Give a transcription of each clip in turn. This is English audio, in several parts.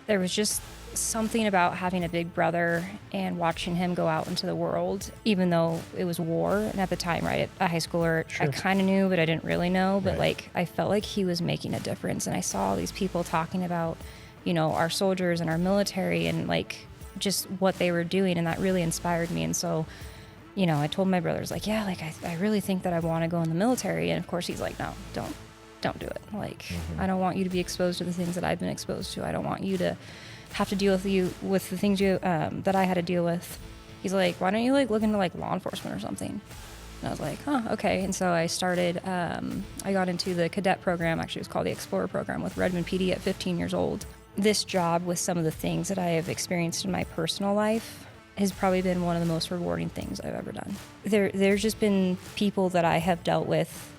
there was just something about having a big brother and watching him go out into the world, even though it was war. And at the time, right, a high schooler, Sure. I kind of knew, but I didn't really know. But Right. like, I felt like he was making a difference. And I saw all these people talking about, you know, our soldiers and our military and like just what they were doing. And that really inspired me. And so, you know, I told my brothers, like, yeah, like I really think that I want to go in the military. And of course he's like, no, don't do it. Like, I don't want you to be exposed to the things that I've been exposed to. I don't want you to have to deal with the things that I had to deal with. He's like, why don't you like look into like law enforcement or something? And I was like, oh, okay. And so I started, I got into the cadet program. Actually, it was called the Explorer program with Redmond PD at 15 years old. This job, with some of the things that I have experienced in my personal life, has probably been one of the most rewarding things I've ever done. There's just been people that I have dealt with,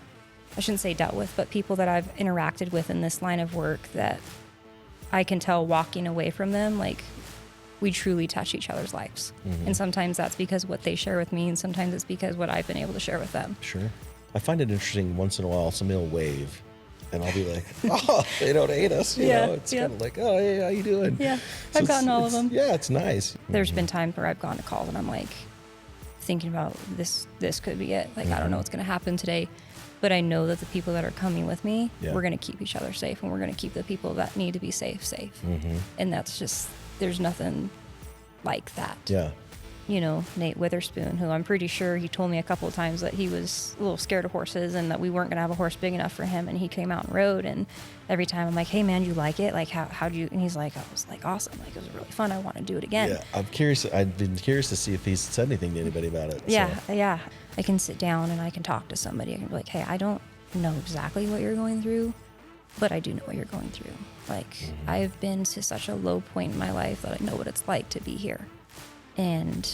I shouldn't say dealt with, but people that I've interacted with in this line of work that I can tell walking away from them, like, we truly touch each other's lives. And sometimes that's because what they share with me, and sometimes it's because what I've been able to share with them. Sure. I find it interesting once in a while, somebody will wave and I'll be like, oh, they don't hate us. You know, it's kind of like, oh, hey, how you doing? Yeah, So I've gotten all of them. Yeah, it's nice. There's been times where I've gone to calls and I'm like thinking about this could be it. Like, I don't know what's going to happen today. But I know that the people that are coming with me, we're going to keep each other safe, and we're going to keep the people that need to be safe. And that's just, there's nothing like that. Yeah. You know, Nate Witherspoon, who I'm pretty sure he told me a couple of times that he was a little scared of horses and that we weren't going to have a horse big enough for him. And he came out and rode. And every time I'm like, hey, man, you like it? Like, how'd you? And he's like, I was like, awesome. Like, it was really fun. I want to do it again. Yeah. I'm curious. I've been curious to see if he's said anything to anybody about it. Yeah. So. Yeah. I can sit down and I can talk to somebody. I can be like, hey, I don't know exactly what you're going through, but I do know what you're going through. Like, I've been to such a low point in my life that I know what it's like to be here. And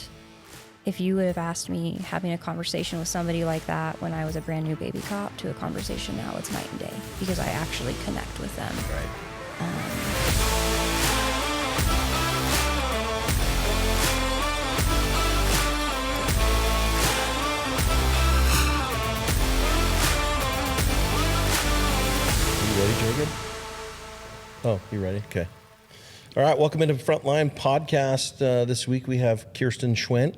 if you would have asked me having a conversation with somebody like that when I was a brand new baby cop to a conversation now, it's night and day, because I actually connect with them. Right. You ready, Jacob? Oh, you ready? Okay. All right, welcome into Frontline Podcast. This week we have Kiersten Schwindt,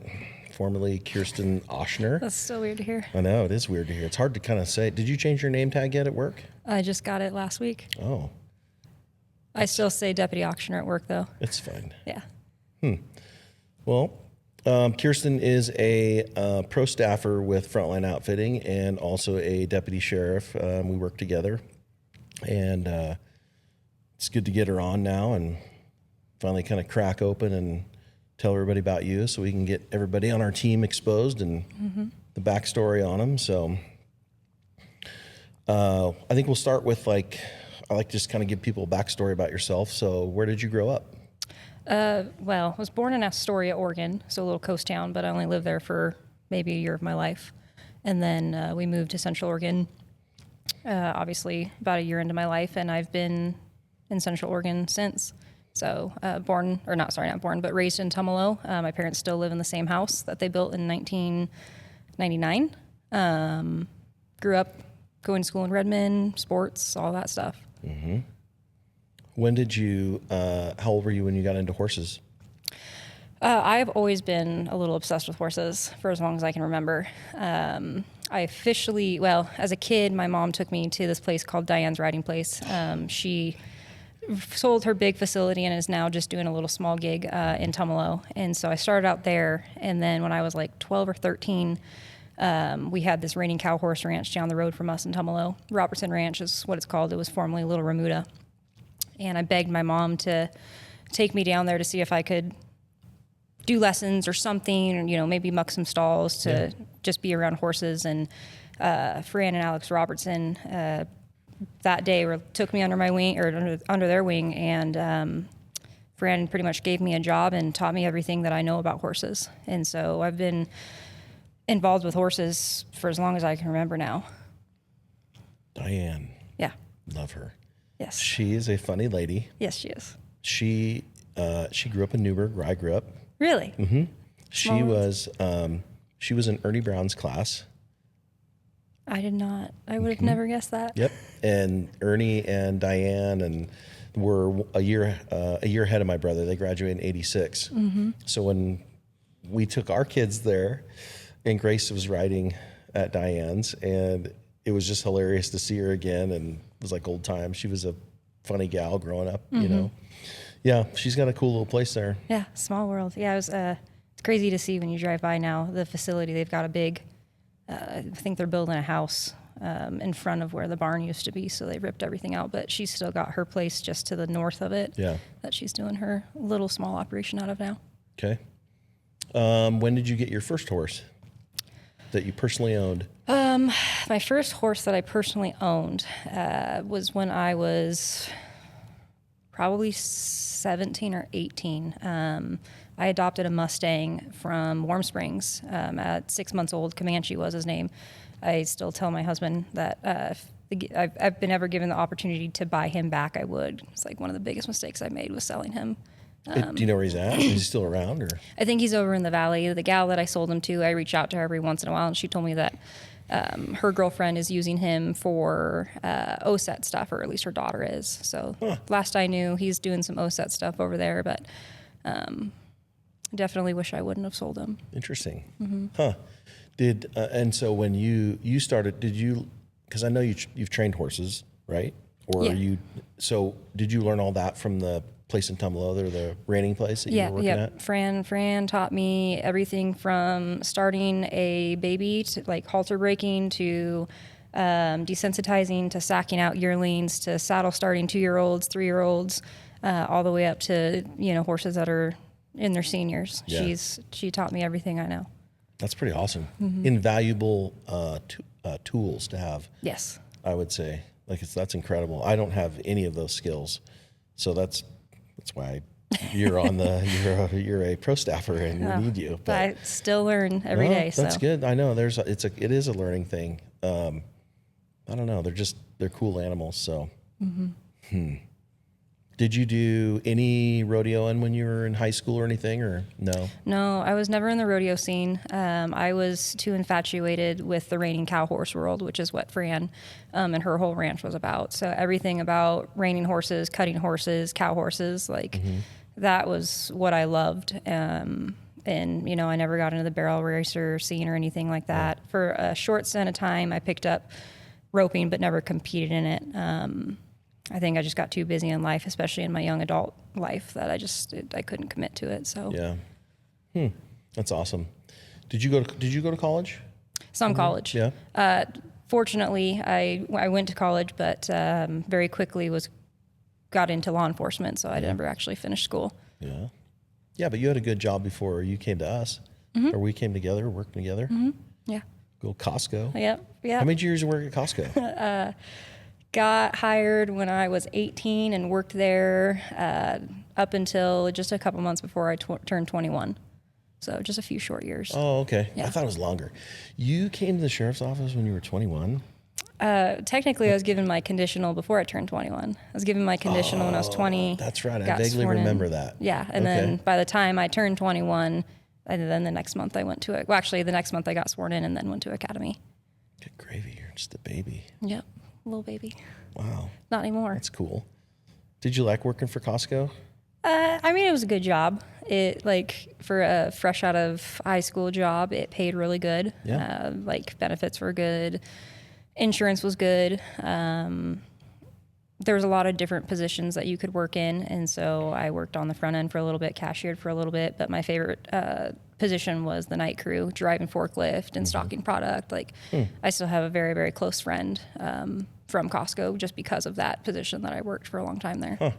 formerly Kiersten Oshner. That's so weird to hear. I know, it is weird to hear. It's hard to kind of say. Did you change your name tag yet at work? I just got it last week. Oh, I still say deputy auctioneer at work, though. it's fine. Yeah. Well, Kirsten is a pro staffer with Frontline Outfitting and also a deputy sheriff. We work together, and it's good to get her on now and finally kind of crack open and tell everybody about you so we can get everybody on our team exposed and the backstory on them. So I think we'll start with I like to just kind of give people a backstory about yourself. So where did you grow up? Well, I was born in Astoria, Oregon, so a little coast town, but I only lived there for maybe a year of my life. And then we moved to Central Oregon, obviously about a year into my life, and I've been in Central Oregon since. So not born, but raised in Tumalo. My parents still live in the same house that they built in 1999. Grew up going to school in Redmond, sports, all that stuff. When did you, how old were you when you got into horses? I've always been a little obsessed with horses for as long as I can remember. I officially, as a kid, my mom took me to this place called Diane's Riding Place. She sold her big facility and is now just doing a little small gig in Tumalo. And so I started out there, and then when I was like 12 or 13, we had this reining cow horse ranch down the road from us in Tumalo. Robertson Ranch is what it's called. It was formerly Little Remuda. And I begged my mom to take me down there to see if I could do lessons or something, or, maybe muck some stalls to just be around horses. And Fran and Alex Robertson that day took me under my wing, or under their wing, and Fran pretty much gave me a job and taught me everything that I know about horses. And so I've been involved with horses for as long as I can remember now. Diane. Yeah. Love her. Yes. She is a funny lady. Yes, she is. She grew up in Newburgh, where I grew up. Really? Mm-hmm. She was in Ernie Brown's class. I did not. I would have never guessed that. Yep. And Ernie and Diane and were a year ahead of my brother. They graduated in '86. So when we took our kids there, and Grace was riding at Diane's, and it was just hilarious to see her again, and it was like old times. She was a funny gal growing up, you know. Yeah, she's got a cool little place there. Yeah, small world. Yeah, it was it's crazy to see when you drive by now the facility. They've got a big, I think they're building a house in front of where the barn used to be, so they ripped everything out. But she's still got her place just to the north of it. Yeah, that she's doing her little small operation out of now. Okay. When did you get your first horse that you personally owned? My first horse that I personally owned was when I was probably 17 or 18. I adopted a Mustang from Warm Springs at 6 months old. Comanche was his name. I still tell my husband that if I've been ever given the opportunity to buy him back, I would. It's like one of the biggest mistakes I made was selling him. Do you know where he's at? Is he still around? Or? I think he's over in the valley. The gal that I sold him to, I reach out to her every once in a while, and she told me that her girlfriend is using him for OSET stuff, or at least her daughter is. So last I knew, he's doing some OSET stuff over there, but definitely wish I wouldn't have sold him. Interesting. Huh. And so when you started, did you, because I know you've trained horses, right? Or so did you learn all that from the place in Tumalo, or the reining place that you were working at? Fran taught me everything from starting a baby to like halter breaking to desensitizing to sacking out yearlings to saddle starting 2-year-olds, 3-year-olds, all the way up to, horses that are in their seniors. Yeah. She taught me everything I know. That's pretty awesome. Invaluable tools to have. Yes. I would say. That's incredible. I don't have any of those skills. So that's why you're on you're a pro staffer, and we need you. But I still learn every day. That's good. I know it is a learning thing. I don't know. They're cool animals. So, Did you do any rodeoing when you were in high school or anything, or no? No, I was never in the rodeo scene. I was too infatuated with the reining cow horse world, which is what Fran and her whole ranch was about. So everything about reining horses, cutting horses, cow horses, that was what I loved. And, I never got into the barrel racer scene or anything like that. Yeah. For a short stint of time, I picked up roping, but never competed in it. I think I just got too busy in life, especially in my young adult life, that I couldn't commit to it. So yeah, that's awesome. Did you go to college? Some college. Yeah. Fortunately, I went to college, but very quickly got into law enforcement, so I never actually finished school. Yeah. Yeah, but you had a good job before you came to us, or we came together, worked together. Yeah. Go Costco. Yep. How many years you work at Costco? Got hired when I was 18 and worked there up until just a couple months before I turned 21. So just a few short years. Oh, okay. Yeah. I thought it was longer. You came to the sheriff's office when you were 21? Technically, I was given my conditional before I turned 21. I was given my conditional when I was 20. That's right. I vaguely remember that. Yeah. And then by the time I turned 21, and then the next month I went to it. Well, actually, the next month I got sworn in and then went to academy. Good gravy. You're just a baby. Yep. Little baby. Wow. Not anymore. That's cool. Did you like working for Costco? It was a good job. It for a fresh out of high school job, it paid really good. Yeah. Benefits were good. Insurance was good. There was a lot of different positions that you could work in. And so I worked on the front end for a little bit, cashiered for a little bit, but my favorite, position was the night crew, driving forklift and stocking product. I still have a very, very close friend, from Costco just because of that position that I worked for a long time there. Huh.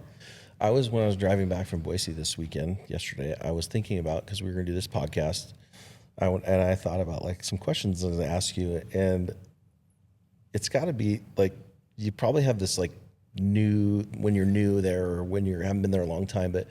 When I was driving back from Boise yesterday, I was thinking about, because we were going to do this podcast, I thought about some questions to ask you, and it's got to be you probably have this when you're new there, or when you haven't been there a long time, but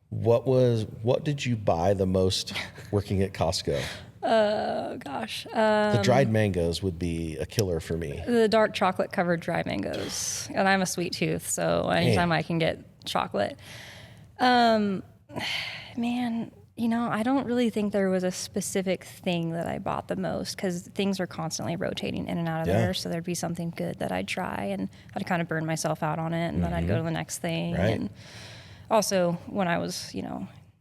what did you buy the most working at Costco? Gosh. The dried mangoes would be a killer for me. The dark chocolate covered dried mangoes. And I'm a sweet tooth, so anytime I can get chocolate. Man, I don't really think there was a specific thing that I bought the most because things are constantly rotating in and out of Yeah. there. So there'd be something good that I'd try and I'd kind of burn myself out on it, and then I'd go to the next thing. Right. And also when I was,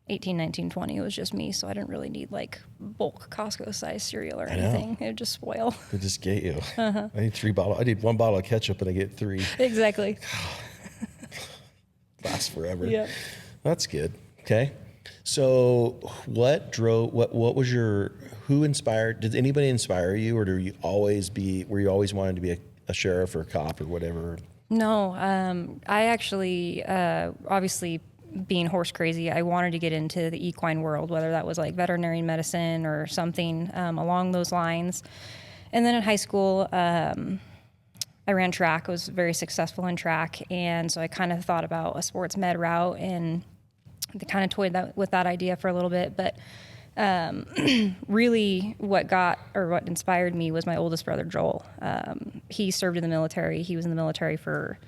18, 19, 20, it was just me. So I didn't really need like bulk Costco size cereal or anything. It would just spoil. It just get you. I need 1 bottle of ketchup and I get 3. Exactly. Lasts forever. Yeah. That's good. Okay. So who inspired, did anybody inspire you, or were you always wanting to be a sheriff or a cop or whatever? No, I actually, obviously being horse crazy, I wanted to get into the equine world, whether that was like veterinary medicine or something along those lines. And then in high school, I ran track. I was very successful in track. And so I kind of thought about a sports med route, and they kind of toyed with that idea for a little bit. But really what inspired me was my oldest brother, Joel. He served in the military. He was in the military for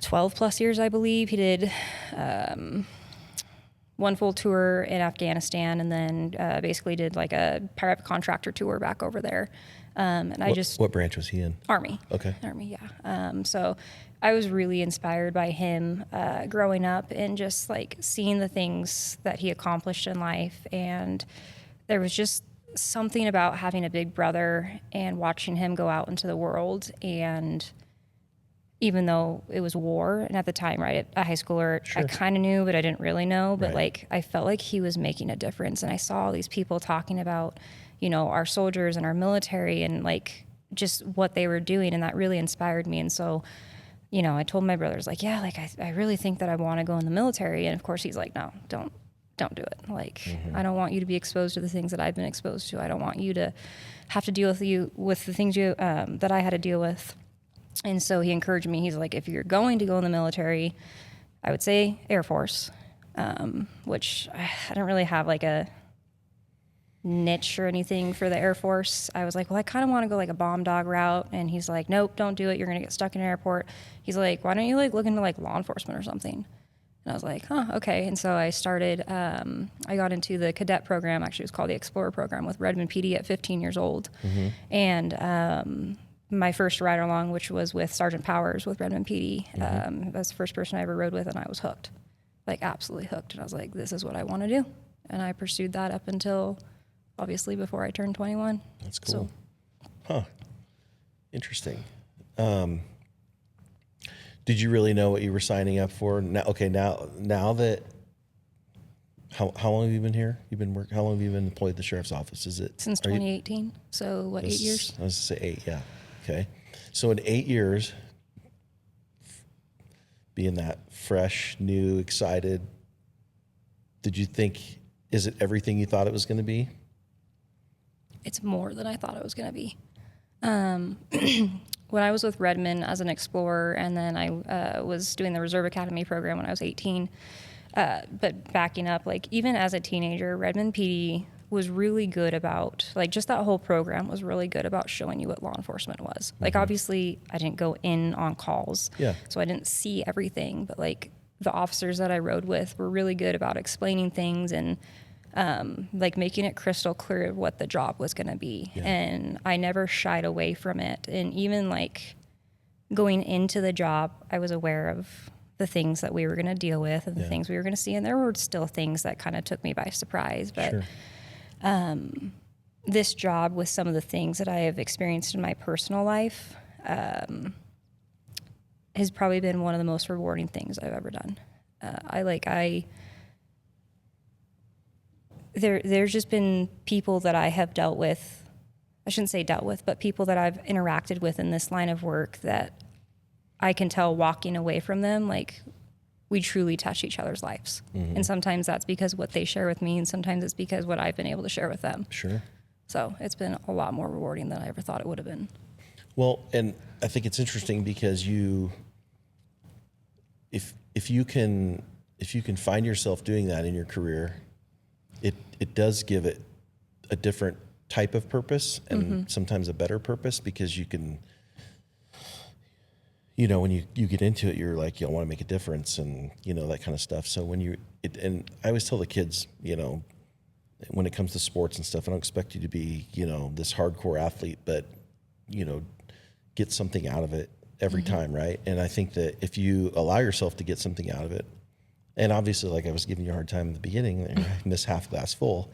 12 plus years, I believe. He did one full tour in Afghanistan, and then basically did like a private contractor tour back over there. And what branch was he in? Army. Okay. Army, yeah. So I was really inspired by him growing up and just like seeing the things that he accomplished in life. And there was just something about having a big brother and watching him go out into the world. And even though it was war, and at the time, right, a high schooler, Sure. I kind of knew, but I didn't really know. But Right. like, I felt like he was making a difference. And I saw all these people talking about, our soldiers and our military and like just what they were doing. And that really inspired me. And so, I told my brothers, like, yeah, like I really think that I want to go in the military. And of course he's like, no, don't do it. Like, I don't want you to be exposed to the things that I've been exposed to. I don't want you to have to deal with the things that I had to deal with. And so he encouraged me. He's like, if you're going to go in the military, I would say Air Force, which I don't really have like a niche or anything for the Air Force. I was like, well, I kind of want to go like a bomb dog route. And he's like, nope, don't do it. You're going to get stuck in an airport. He's like, why don't you like look into like law enforcement or something? And I was like, okay. And so I started, I got into the cadet program. Actually, it was called the Explorer program with Redmond PD at 15 years old. And my first ride along, which was with Sergeant Powers with Redmond PD. That's the first person I ever rode with, and I was hooked, like absolutely hooked. And I was like, this is what I want to do. And I pursued that up until, obviously, before I turned 21. That's cool. Interesting. Did you really know what you were signing up for? Now that, how long have you been here? How long have you been employed at the sheriff's office? Since 2018. So what, 8 years? I was going to say 8, yeah. Okay. So in 8 years, being that fresh, new, excited, did you think, is it everything you thought it was going to be? It's more than I thought it was going to be. When I was with Redmond as an explorer, and then I was doing the Reserve Academy program when I was 18, but backing up, like even as a teenager, Redmond PD was really good about, like just that whole program was really good about showing you what law enforcement was. Like obviously I didn't go in on calls, so I didn't see everything, but like the officers that I rode with were really good about explaining things and like making it crystal clear of what the job was going to be. And I never shied away from it. And even like going into the job, I was aware of the things that we were going to deal with and the things we were going to see. And there were still things that kind of took me by surprise. But this job, with some of the things that I have experienced in my personal life, has probably been one of the most rewarding things I've ever done. There's just been people that I have dealt with, I shouldn't say dealt with, but people that I've interacted with in this line of work that I can tell walking away from them, like we truly touch each other's lives. And sometimes that's because what they share with me, and sometimes it's because what I've been able to share with them. Sure. So it's been a lot more rewarding than I ever thought it would have been. Well, and I think it's interesting because if you can find yourself doing that in your career, it does give it a different type of purpose and sometimes a better purpose, because you can, when you get into it, you're like, you want to make a difference and, that kind of stuff. So when and I always tell the kids, when it comes to sports and stuff, I don't expect you to be, this hardcore athlete, but, get something out of it every time. Right. And I think that if you allow yourself to get something out of it, and obviously, like I was giving you a hard time in the beginning, I miss half glass full.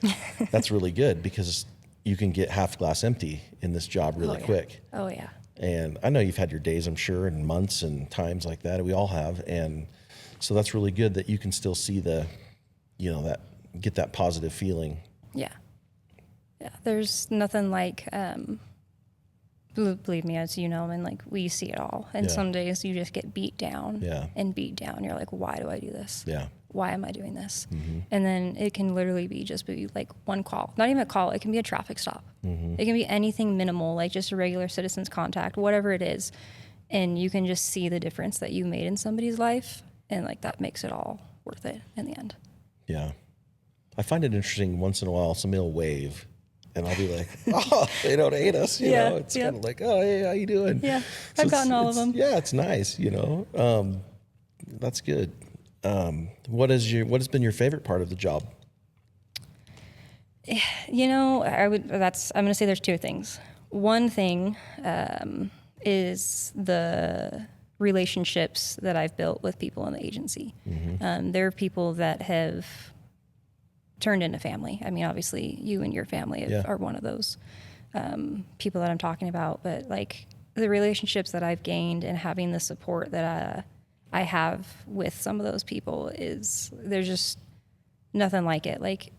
That's really good because you can get half glass empty in this job really quick. Oh, yeah. And I know you've had your days, I'm sure, and months and times like that. We all have. And so that's really good that you can still see get that positive feeling. Yeah. Yeah. There's nothing like, believe me, as you know, and like we see it all. And some days you just get beat down and beat down. You're like, why do I do this? Yeah. Why am I doing this? And then it can literally be like one call, not even a call. It can be a traffic stop. It can be anything minimal, like just a regular citizen's contact, whatever it is. And you can just see the difference that you made in somebody's life. And like that makes it all worth it in the end. Yeah. I find it interesting once in a while, somebody will wave and I'll be like, oh, they don't hate us. You know, it's kind of like, oh, hey, how you doing? Yeah. So I've gotten all of them. Yeah. It's nice. That's good. What has been your favorite part of the job? I'm going to say there's two things. One thing, is the relationships that I've built with people in the agency. There are people that have turned into family. I mean, obviously you and your family are one of those, people that I'm talking about, but like the relationships that I've gained and having the support that, I have with some of those people there's just nothing like it. Like,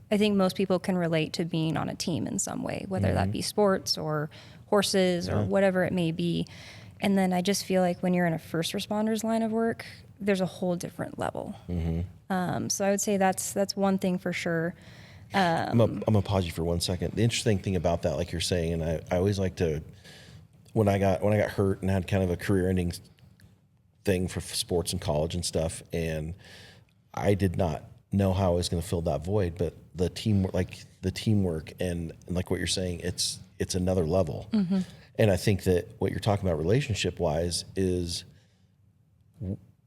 I think most people can relate to being on a team in some way, whether that be sports or horses or whatever it may be. And then I just feel like when you're in a first responders line of work, there's a whole different level. So I would say that's one thing for sure. I'm gonna pause you for 1 second. The interesting thing about that, like you're saying, and I always like to, when I got hurt and had kind of a career-ending thing for sports and college and stuff, and I did not know how I was going to fill that void, but the teamwork and like what you're saying, it's another level. And I think that what you're talking about relationship wise is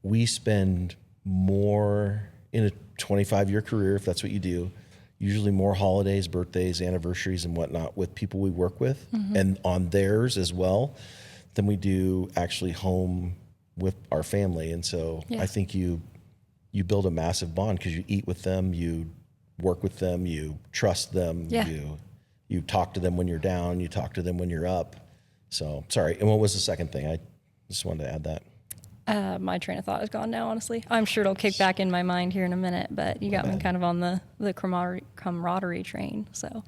we spend more in a 25-year career, if that's what you do, usually more holidays, birthdays, anniversaries and whatnot with people we work with and on theirs as well than we do actually home with our family. And so I think you build a massive bond because you eat with them, you work with them, you trust them, you talk to them when you're down, you talk to them when you're up. So sorry. And what was the second thing? I just wanted to add that. My train of thought is gone now, honestly. I'm sure it'll kick back in my mind here in a minute, but you got me kind of on the camaraderie train. So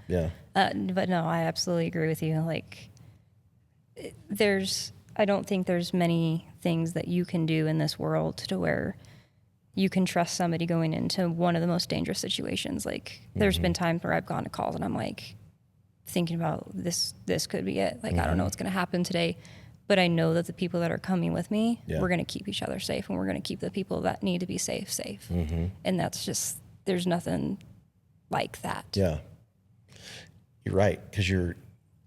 but no, I absolutely agree with you. Like I don't think there's many things that you can do in this world to where you can trust somebody going into one of the most dangerous situations. Like there's been times where I've gone to calls and I'm like thinking about this could be it. Like, I don't know what's going to happen today, but I know that the people that are coming with me, we're going to keep each other safe and we're going to keep the people that need to be safe. And that's just, there's nothing like that. Yeah. You're right. Cause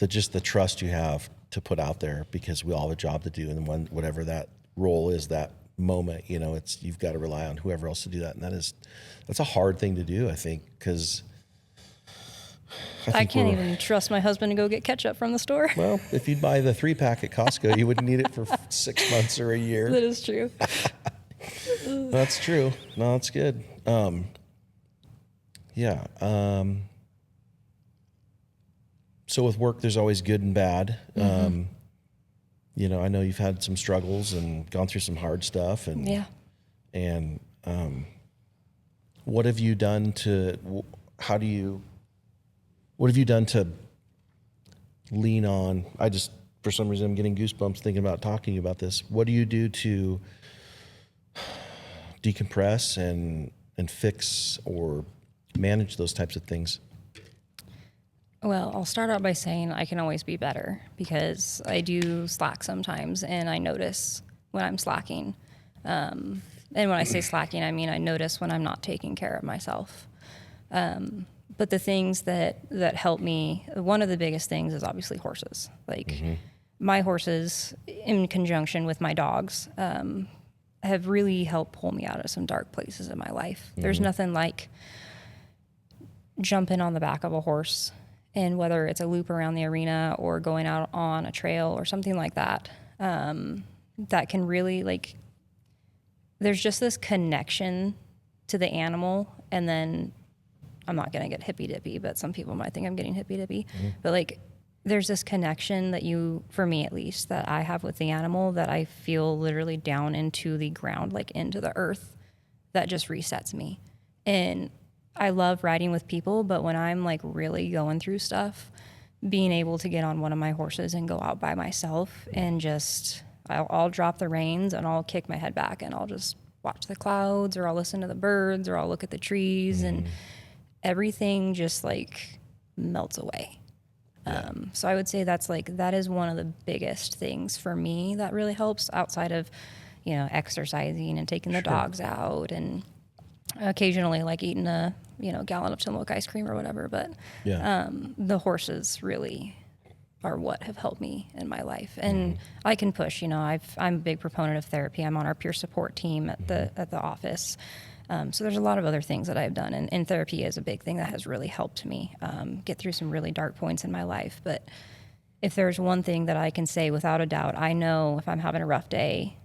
just the trust you have to put out there, because we all have a job to do. And whatever that role is, that moment, you've got to rely on whoever else to do that. And that's a hard thing to do, I think, because I can't even trust my husband to go get ketchup from the store. Well, if you'd buy the 3-pack at Costco, you wouldn't need it for 6 months or a year. That is true. That's true. No, that's good. So with work, there's always good and bad. I know you've had some struggles and gone through some hard stuff. And what have you done what have you done to lean on? For some reason, I'm getting goosebumps thinking about talking about this. What do you do to decompress and fix or manage those types of things? Well, I'll start out by saying I can always be better, because I do slack sometimes and I notice when I'm slacking. And when I say slacking, I mean I notice when I'm not taking care of myself. But the things that help me, one of the biggest things is obviously horses. Like my horses, in conjunction with my dogs, have really helped pull me out of some dark places in my life. There's nothing like jumping on the back of a horse, and whether it's a loop around the arena or going out on a trail or something like that, that can really, like, there's just this connection to the animal. And then I'm not going to get hippy dippy, but some people might think I'm getting hippy dippy, but like, there's this connection that for me at least, that I have with the animal, that I feel literally down into the ground, like into the earth, that just resets me. And I love riding with people, but when I'm like really going through stuff, being able to get on one of my horses and go out by myself and just, I'll drop the reins and I'll kick my head back and I'll just watch the clouds, or I'll listen to the birds, or I'll look at the trees, and everything just like melts away. So I would say that is one of the biggest things for me that really helps, outside of, exercising and taking the dogs out, and occasionally like eating a, gallon of Tillamook ice cream or whatever. But the horses really are what have helped me in my life. And I can push, I'm a big proponent of therapy. I'm on our peer support team at the office. So there's a lot of other things that I've done, and therapy is a big thing that has really helped me get through some really dark points in my life. But if there's one thing that I can say without a doubt, I know if I'm having a rough day,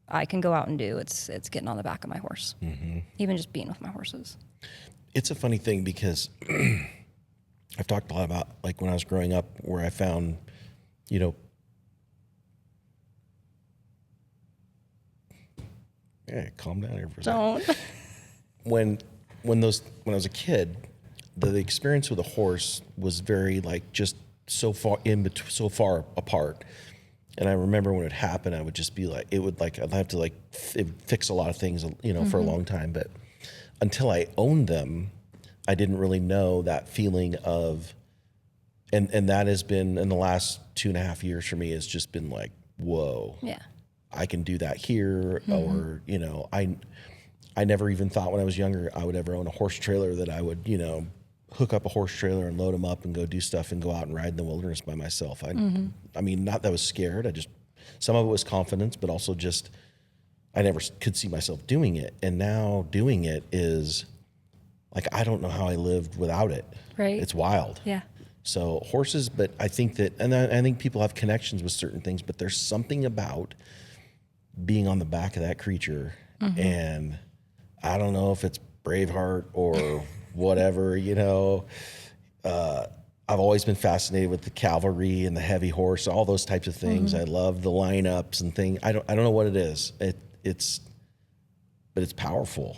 I can go out and do, it's getting on the back of my horse, even just being with my horses. It's a funny thing because I've talked a lot about, like, when I was growing up, where I found, yeah, calm down here for a second. Don't. When I was a kid, the experience with a horse was very, like, just so far apart. And I remember when it happened, I would just be like, I'd have to, like, it would fix a lot of things, for a long time. But until I owned them, I didn't really know that feeling of, and that has been, in the last 2.5 years for me, has just been like, whoa. Yeah. I can do that here, or, I never even thought when I was younger I would ever own a horse trailer, that I would, hook up a horse trailer and load them up and go do stuff and go out and ride in the wilderness by myself. I mean, not that I was scared. Some of it was confidence, but also just, I never could see myself doing it. And now doing it is like, I don't know how I lived without it. Right. It's wild. Yeah. So horses, but I think that, and I think people have connections with certain things, but there's something about being on the back of that creature, and I don't know if it's Braveheart or whatever, I've always been fascinated with the cavalry and the heavy horse, all those types of things. I love the lineups and things. I don't know what it is. But it's powerful.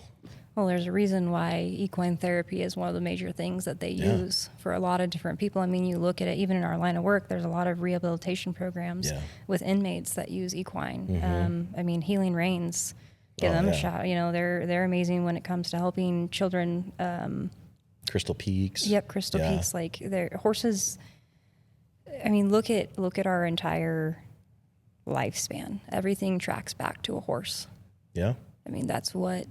Well, there's a reason why equine therapy is one of the major things that they use for a lot of different people. I mean, you look at it, even in our line of work, there's a lot of rehabilitation programs with inmates that use equine. I mean, Healing Reins, give them a shot. They're amazing when it comes to helping children. Crystal Peaks. Yep, Crystal Peaks. Like, their horses. I mean, look at our entire lifespan. Everything tracks back to a horse. Yeah. I mean, that's what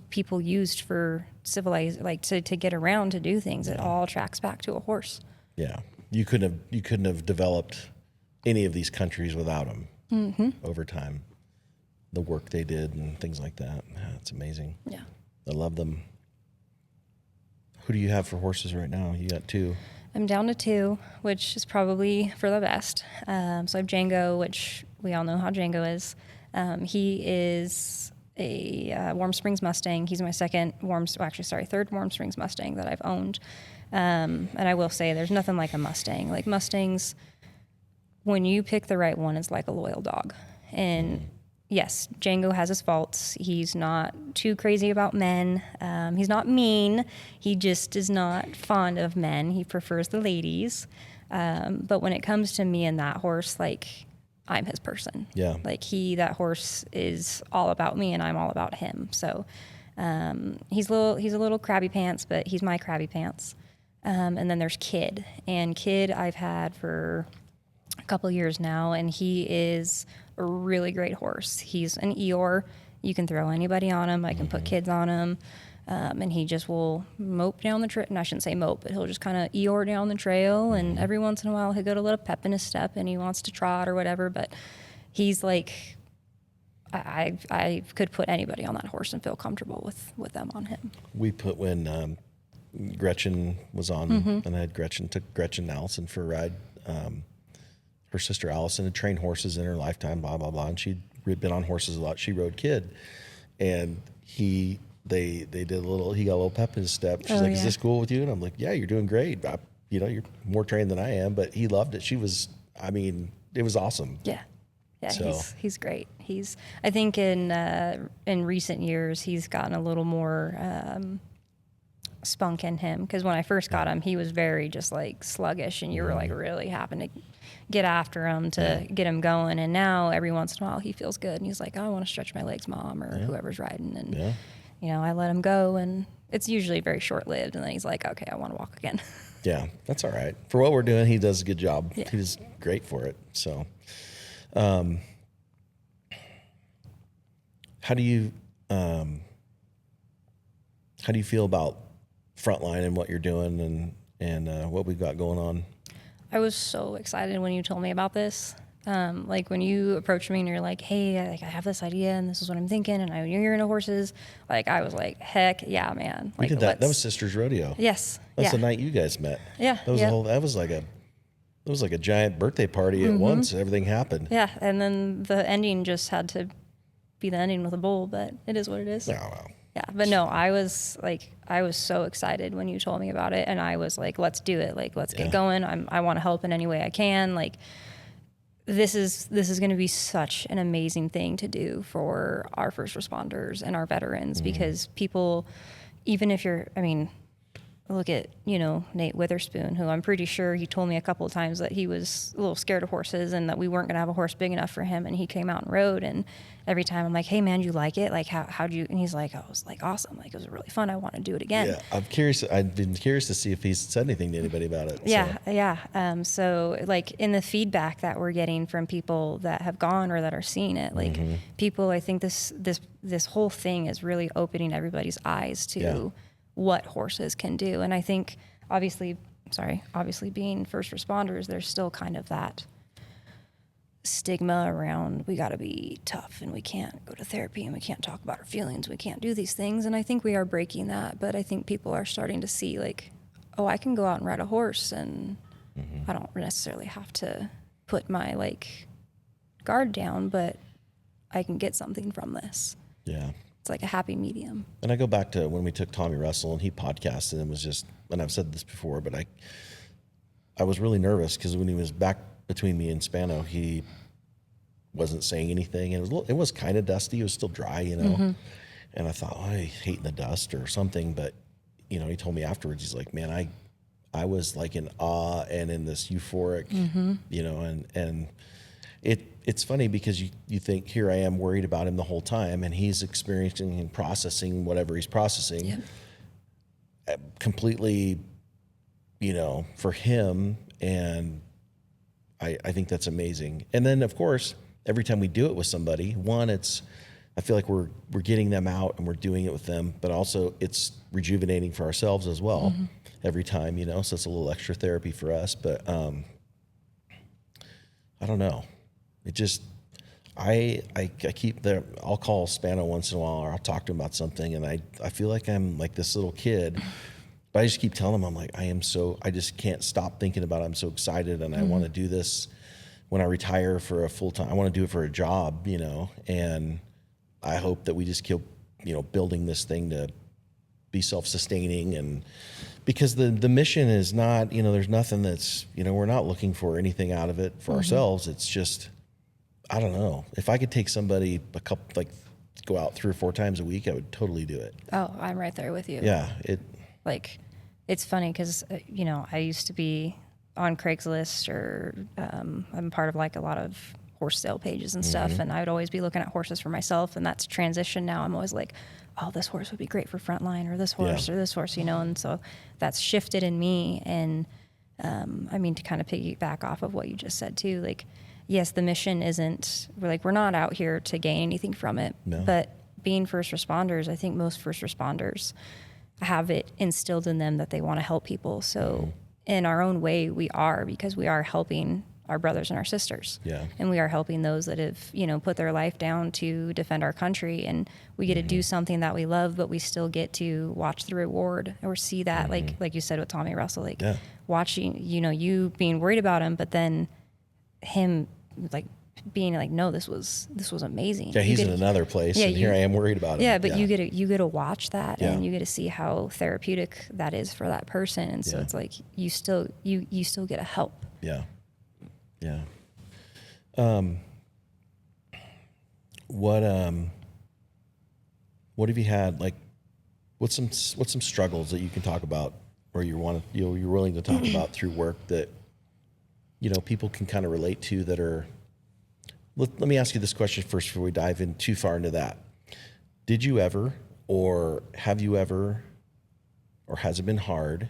people used for civilized, like, to get around, to do things. It all tracks back to a horse. Yeah. You couldn't have developed any of these countries without them over time. The work they did and things like that. It's amazing. Yeah. I love them. Who do you have for horses right now? You got 2. I'm down to 2, which is probably for the best. So I have Django, which we all know how Django is. He is a Warm Springs Mustang. He's my third Warm Springs Mustang that I've owned. And I will say there's nothing like a Mustang. Like, Mustangs, when you pick the right one, it's like a loyal dog. And yes, Django has his faults. He's not too crazy about men. He's not mean. He just is not fond of men. He prefers the ladies. But when it comes to me and that horse, like, I'm his person. Yeah. Like, that horse is all about me and I'm all about him. So he's a little crabby pants, but he's my crabby pants. And then there's Kid. And Kid I've had for a couple of years now, and he is a really great horse. He's an Eeyore. You can throw anybody on him. I can put kids on him. And he just will mope down the trail. And I shouldn't say mope, but he'll just kind of Eeyore down the trail. And every once in a while, he'll get a little pep in his step and he wants to trot or whatever. But he's like, I could put anybody on that horse and feel comfortable with them on him. We put when Gretchen was on, and I had took Gretchen and Allison for a ride. Her sister Allison had trained horses in her lifetime, blah, blah, blah. And she'd been on horses a lot. She rode Kid. And they did he got a little pep in his step. She's like, is this cool with you? And I'm like, yeah, you're doing great. You're more trained than I am, but he loved it. It was awesome. Yeah. Yeah, so. he's great. I think in recent years, he's gotten a little more spunk in him. Because when I first got him, he was very just like sluggish, and you were like really having to get after him to get him going. And now every once in a while, he feels good, and he's like, oh, I want to stretch my legs, Mom, or whoever's riding. And I let him go, and it's usually very short lived. And then he's like, okay, I want to walk again. Yeah, that's all right. For what we're doing, he does a good job. Yeah. He's great for it. So. How do you feel about Frontline and what you're doing and what we've got going on? I was so excited when you told me about this. Like when you approached me and you're like, hey, I have this idea and this is what I'm thinking, and I know you're into horses. Like I was like, heck yeah, man. We like, did that. That was Sisters Rodeo. Yes. That's the night you guys met. Yeah. That was like a giant birthday party at once. Everything happened. Yeah, and then the ending just had to be the ending with a bull, but it is what it is. Oh, well. Yeah, but no, I was so excited when you told me about it, and I was like, let's do it. Like, let's get going. I want to help in any way I can. Like, this is going to be such an amazing thing to do for our first responders and our veterans, because people, even if look at, Nate Witherspoon, who I'm pretty sure he told me a couple of times that he was a little scared of horses and that we weren't going to have a horse big enough for him. And he came out and rode. And every time I'm like, hey, man, you like it? Like, how'd you? And he's like, oh, it was like awesome. Like, it was really fun. I want to do it again. Yeah, I'm curious. I've been curious to see if he's said anything to anybody about it. Yeah. So, like, in the feedback that we're getting from people that have gone or that are seeing it, like, people, I think this whole thing is really opening everybody's eyes to what horses can do. And I think obviously being first responders, there's still kind of that stigma around, we got to be tough and we can't go to therapy and we can't talk about our feelings, we can't do these things. And I think we are breaking that, but I think people are starting to see, like, oh, I can go out and ride a horse and I don't necessarily have to put my guard down, but I can get something from this. Yeah. It's like a happy medium. And I go back to when we took Tommy Russell and he podcasted, and was just, and I've said this before, but I was really nervous because when he was back between me and Spano, he wasn't saying anything, and it was kind of dusty. It was still dry, And I thought, oh, I hate the dust or something. But, he told me afterwards, he's like, man, I was like in awe and in this euphoric, and it's funny because you think, here I am worried about him the whole time, and he's experiencing and processing whatever he's processing completely, for him. And I think that's amazing. And then, of course, every time we do it with somebody, I feel like we're getting them out and we're doing it with them, but also it's rejuvenating for ourselves as well every time, so it's a little extra therapy for us. But I don't know. It just, I keep there. I'll call Spano once in a while, or I'll talk to him about something, and I feel like I'm like this little kid, but I just keep telling him, I'm like, I just can't stop thinking about it. I'm so excited, and I want to do this when I retire for a full time. I want to do it for a job, and I hope that we just keep, building this thing to be self-sustaining, and because the mission is not, there's nothing that's, we're not looking for anything out of it for ourselves. It's just, I don't know. If I could take somebody go out 3 or 4 times a week, I would totally do it. Oh, I'm right there with you. Yeah. It's funny because, I used to be on Craigslist, or I'm part of a lot of horse sale pages and stuff. And I would always be looking at horses for myself, and that's transition now. I'm always like, oh, this horse would be great for Frontline, or this horse or this horse, and so that's shifted in me. And to kind of piggyback off of what you just said too, yes, the mission isn't, we're not out here to gain anything from it, but being first responders, I think most first responders have it instilled in them that they want to help people. So in our own way, we are, because we are helping our brothers and our sisters. Yeah. And we are helping those that have, put their life down to defend our country. And we get to do something that we love, but we still get to watch the reward or see that, like you said with Tommy Russell, watching, you being worried about him, but then him like being like, no, this was amazing. Yeah, he's in another place, and here I am worried about him. Yeah, but you get to watch that, Yeah. and you get to see how therapeutic that is for that person, and so it's like you still get to help. Yeah, yeah. What have you had, like, what's some struggles that you can talk about, or you're willing to talk about through work that people can kind of relate to, that are. Let me ask you this question first before we dive in too far into that. Did you ever, or have you ever, or has it been hard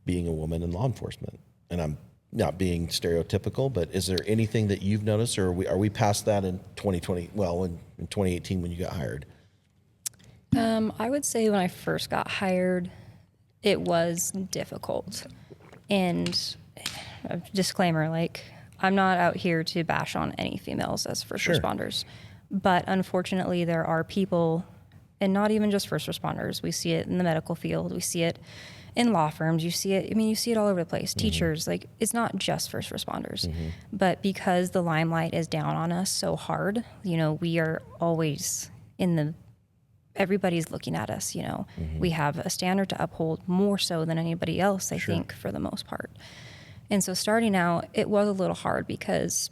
being a woman in law enforcement? And I'm not being stereotypical, but is there anything that you've noticed, or are we past that in 2020? Well, in 2018 when you got hired? I would say when I first got hired, it was difficult. And a disclaimer, like, I'm not out here to bash on any females as first responders, but unfortunately there are people, and not even just first responders. We see it in the medical field. We see it in law firms. You see it. I mean, you see it all over the place. Teachers, like, it's not just first responders, but because the limelight is down on us so hard, we are always everybody's looking at us. We have a standard to uphold more so than anybody else, I think, for the most part. And so starting out, it was a little hard because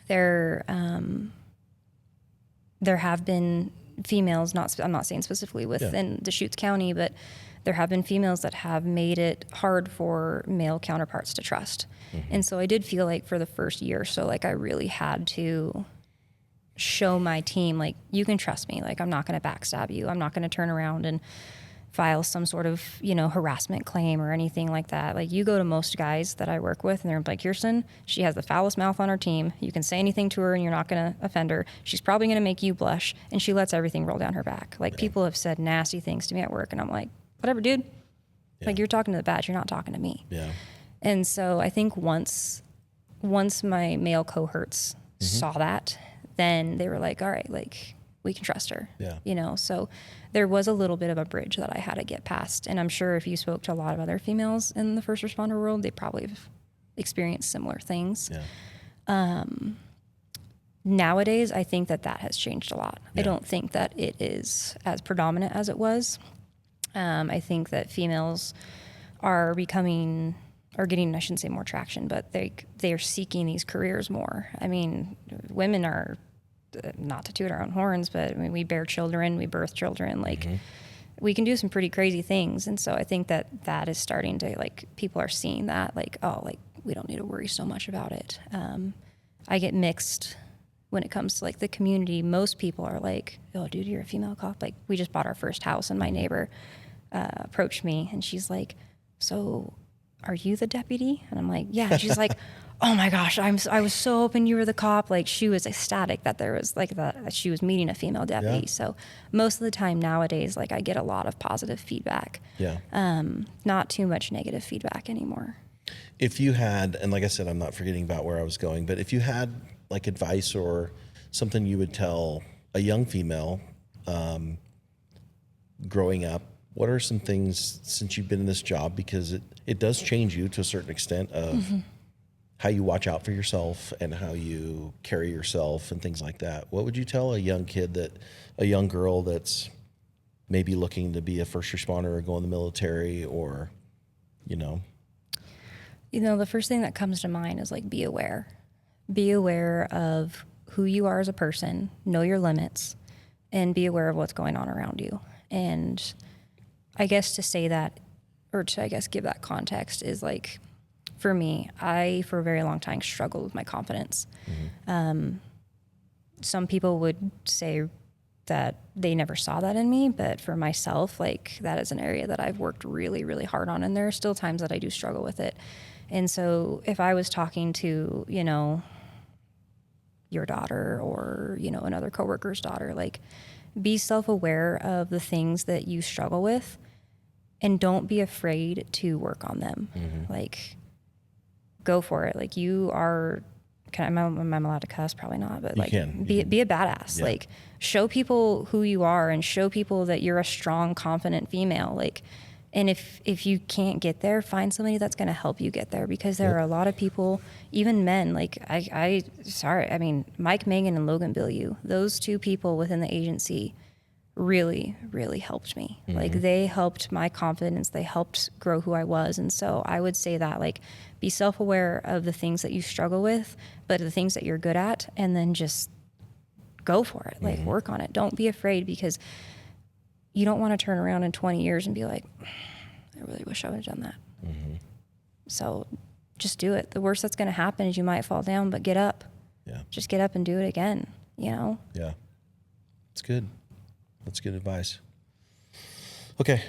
there have been females, I'm not saying specifically within Deschutes County, but there have been females that have made it hard for male counterparts to trust. And so I did feel like for the first year or so, like, I really had to show my team, like, you can trust me. Like, I'm not going to backstab you. I'm not going to turn around and file some sort of, harassment claim or anything like that. Like, you go to most guys that I work with and they're like, Kiersten, she has the foulest mouth on her team. You can say anything to her and you're not going to offend her. She's probably going to make you blush, and she lets everything roll down her back. Like, people have said nasty things to me at work, and I'm like, whatever, dude. Like, you're talking to the badge, you're not talking to me. Yeah. And so I think once my male cohorts saw that, then they were like, all right, like, we can trust her. Yeah. So there was a little bit of a bridge that I had to get past. And I'm sure if you spoke to a lot of other females in the first responder world, they probably have experienced similar things. Yeah. Nowadays, I think that has changed a lot. Yeah. I don't think that it is as predominant as it was. I think that females are getting, I shouldn't say more traction, but they're seeking these careers more. I mean, women are, not to toot our own horns, but I mean, we bear children, we birth children, like, we can do some pretty crazy things. And so I think that is starting to, like, people are seeing that, like, oh, like, we don't need to worry so much about it. I get mixed when it comes to, like, the community. Most people are like, oh, dude, you're a female cop. Like, we just bought our first house, and my neighbor approached me, and she's like, so are you the deputy? And I'm like, yeah. And she's like, oh my gosh, I was so hoping you were the cop. Like, she was ecstatic that there was, like, that she was meeting a female deputy. Yeah. So most of the time nowadays, like, I get a lot of positive feedback. Yeah. Not too much negative feedback anymore. If you had, and like I said, I'm not forgetting about where I was going, but if you had, like, advice or something you would tell a young female growing up, what are some things, since you've been in this job, because it does change you to a certain extent of how you watch out for yourself and how you carry yourself and things like that. What would you tell a young girl that's maybe looking to be a first responder or go in the military, or, the first thing that comes to mind is, like, be aware. Be aware of who you are as a person, know your limits, and be aware of what's going on around you. And I guess to say that, or to, I guess, give that context is, like, for me, I, for a very long time, struggled with my confidence. Some people would say that they never saw that in me, but for myself, like, that is an area that I've worked really, really hard on, and there are still times that I do struggle with it. And so if I was talking to, your daughter or, you know, another coworker's daughter. Like, be self-aware of the things that you struggle with and don't be afraid to work on them. Like, go for it. Like, you are, am I allowed to cuss? Probably not, but like, be a badass. Yeah. Like, show people who you are and show people that you're a strong, confident female. Like, and if you can't get there, find somebody that's going to help you get there, because there are a lot of people, even men, like I mean, Mike Megan and Logan Bilyeu, those two people within the agency really, really helped me. Like, they helped my confidence. They helped grow who I was. And so I would say that, like, be self-aware of the things that you struggle with, but the things that you're good at, and then just go for it. Like, work on it. Don't be afraid, because you don't want to turn around in 20 years and be like, I really wish I would have done that. So just do it. The worst that's going to happen is you might fall down, but get up. Yeah. Just get up and do it again, you know? Yeah. It's good. That's good advice. Okay.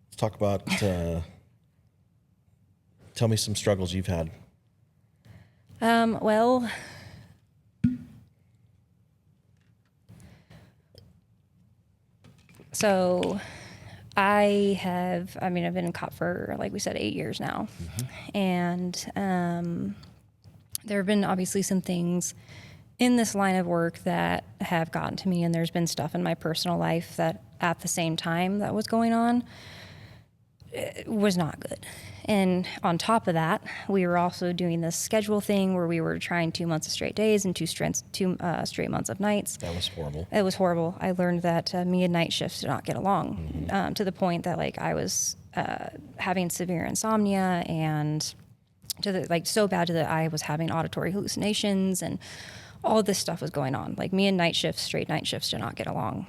Let's talk about, tell me some struggles you've had. Well, so I've been in cop for, like we said, 8 years now. And there have been obviously some things in this line of work that have gotten to me, and there's been stuff in my personal life that at the same time that was going on, it was not good. And on top of that, we were also doing this schedule thing where we were trying 2 months of straight days and two straight months of nights. That was horrible. It was horrible. I learned that me and night shifts did not get along, to the point that, like, I was having severe insomnia, and so bad to that I was having auditory hallucinations, and all of this stuff was going on. Like, me and straight night shifts did not get along.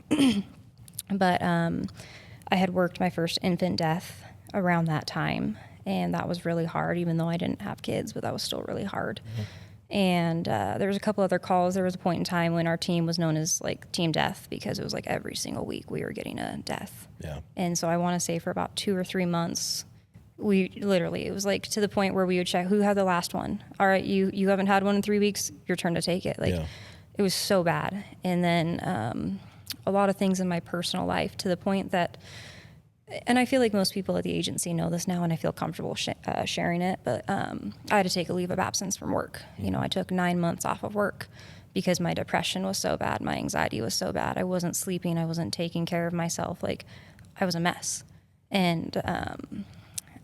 But I had worked my first infant death around that time, and that was really hard, even though I didn't have kids, but that was still really hard. And there was a couple other calls. There was a point in time when our team was known as, like, Team Death, because it was like every single week we were getting a death. Yeah. And so I want to say for about 2 or 3 months, it was like to the point where we would check who had the last one. All right, you haven't had one in 3 weeks, your turn to take it. Like, it was so bad. And then a lot of things in my personal life, to the point that, and I feel like most people at the agency know this now, and I feel comfortable sharing it, but I had to take a leave of absence from work. You know, I took 9 months off of work because my depression was so bad, my anxiety was so bad. I wasn't sleeping, I wasn't taking care of myself. Like, I was a mess. And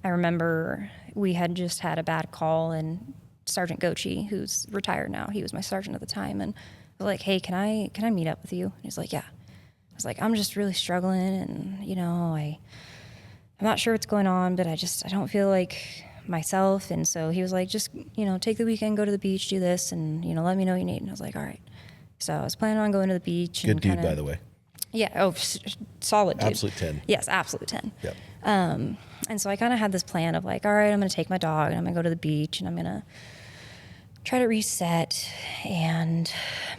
I remember we had just had a bad call, and Sergeant Gochi, who's retired now, he was my sergeant at the time, and I was like, hey, can I meet up with you? And he's like, yeah. I was like, I'm just really struggling, and, you know, I'm not sure what's going on, but I don't feel like myself. And so he was like, just, you know, take the weekend, go to the beach, do this, and, you know, let me know what you need. And I was like, all right. So I was planning on going to the beach. Good dude, by the way. Yeah. Oh, solid dude. Absolute 10. Yes, absolute 10. Yep. And so I kind of had this plan of, like, all right, I'm going to take my dog and I'm going to go to the beach and I'm going to try to reset, and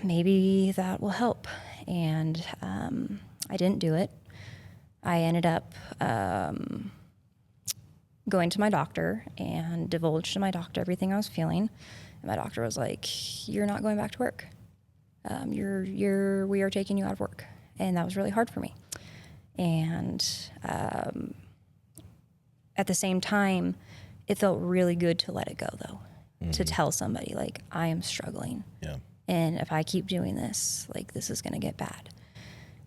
maybe that will help. And I didn't do it. I ended up going to my doctor and divulged to my doctor everything I was feeling. And my doctor was like, you're not going back to work. We are taking you out of work. And that was really hard for me. And at the same time, it felt really good to let it go, though, to tell somebody, like, I am struggling. Yeah. And if I keep doing this, like, this is going to get bad.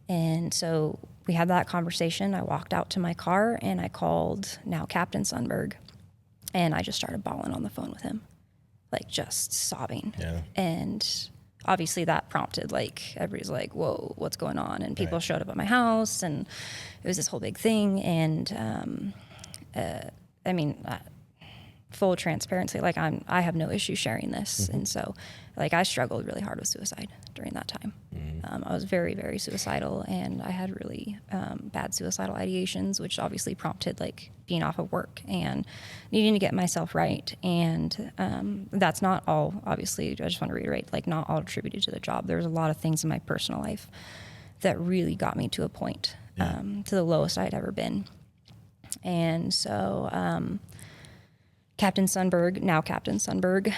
And so we had that conversation. I walked out to my car and I called now Captain Sundberg, and I just started bawling on the phone with him, like, just sobbing. Yeah. And obviously that prompted, like, everybody's like, whoa, what's going on? And people showed up at my house, and it was this whole big thing. And full transparency, like, I have no issue sharing this. And so, like, I struggled really hard with suicide during that time. I was very, very suicidal, and I had really bad suicidal ideations, which obviously prompted, like, being off of work and needing to get myself right. And that's not all, obviously, I just want to reiterate, like, not all attributed to the job. There was a lot of things in my personal life that really got me to a point, to the lowest I'd ever been. And so Captain Sundberg, now Captain Sundberg,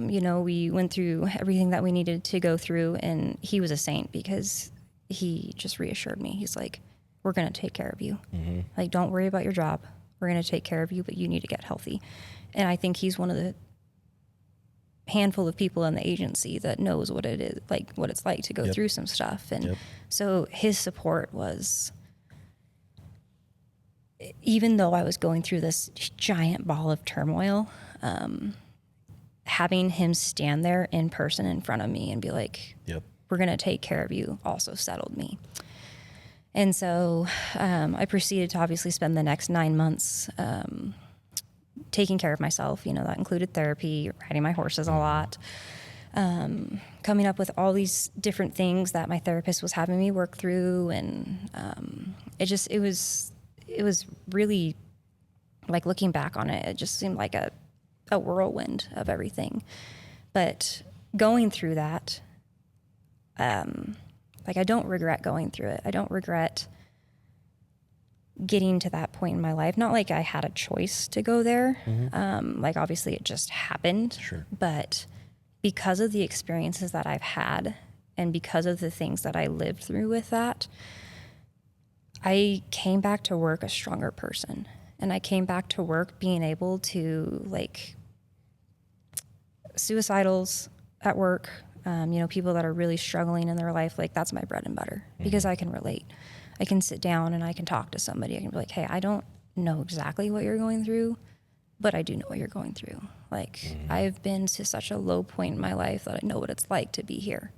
you know, we went through everything that we needed to go through, and he was a saint because he just reassured me. He's like, we're going to take care of you. Like, don't worry about your job. We're going to take care of you, but you need to get healthy. And I think he's one of the handful of people in the agency that knows what it is, like what it's like to go through some stuff. And so his support was, even though I was going through this giant ball of turmoil, having him stand there in person in front of me and be like, we're going to take care of you, also settled me. And so I proceeded to obviously spend the next 9 months taking care of myself. You know, that included therapy, riding my horses a lot, coming up with all these different things that my therapist was having me work through. And it was really, like, looking back on it, it just seemed like a whirlwind of everything. But going through that, like, I don't regret going through it. I don't regret getting to that point in my life. Not like I had a choice to go there. Like, obviously it just happened. But because of the experiences that I've had and because of the things that I lived through with that, I came back to work a stronger person. And I came back to work being able to, like, suicidals at work, you know, people that are really struggling in their life, like, that's my bread and butter because I can relate. I can sit down and I can talk to somebody. I can be like, hey, I don't know exactly what you're going through, but I do know what you're going through. Like, I've been to such a low point in my life that I know what it's like to be here.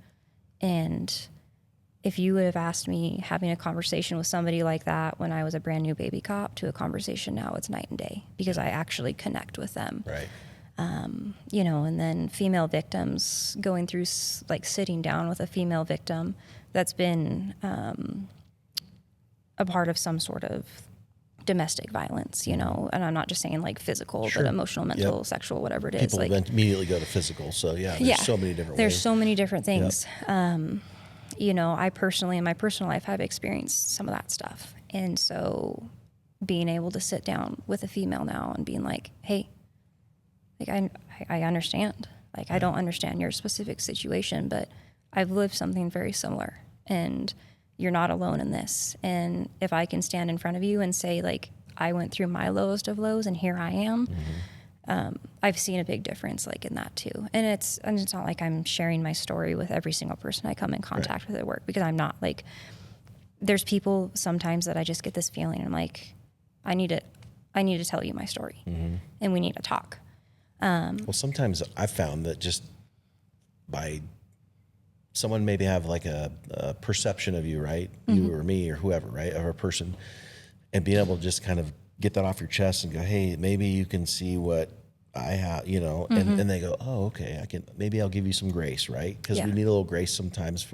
And if you would have asked me having a conversation with somebody like that when I was a brand new baby cop to a conversation now, it's night and day because I actually connect with them. You know, and then female victims, going through, like, sitting down with a female victim that's been a part of some sort of domestic violence, you know, and I'm not just saying like physical, but emotional, mental, sexual, whatever it is. People like, immediately go to physical. So there's so many different ways. There's so many different things. You know, I personally, in my personal life, have experienced some of that stuff. And so being able to sit down with a female now and being like, hey, like, I understand. Like, I don't understand your specific situation, but I've lived something very similar and you're not alone in this. And if I can stand in front of you and say, like, I went through my lowest of lows and here I am, I've seen a big difference, like, in that too. And it's not like I'm sharing my story with every single person I come in contact with at work, because I'm not. Like, there's people sometimes that I just get this feeling, I'm like, I need to tell you my story and we need to talk. Well, sometimes I've found that just by someone maybe have like a perception of you, right? You or me or whoever, right? Of a person, and being able to just kind of get that off your chest and go, hey, maybe you can see what I have, you know, and they go, oh, okay, maybe I'll give you some grace, right? Because we need a little grace sometimes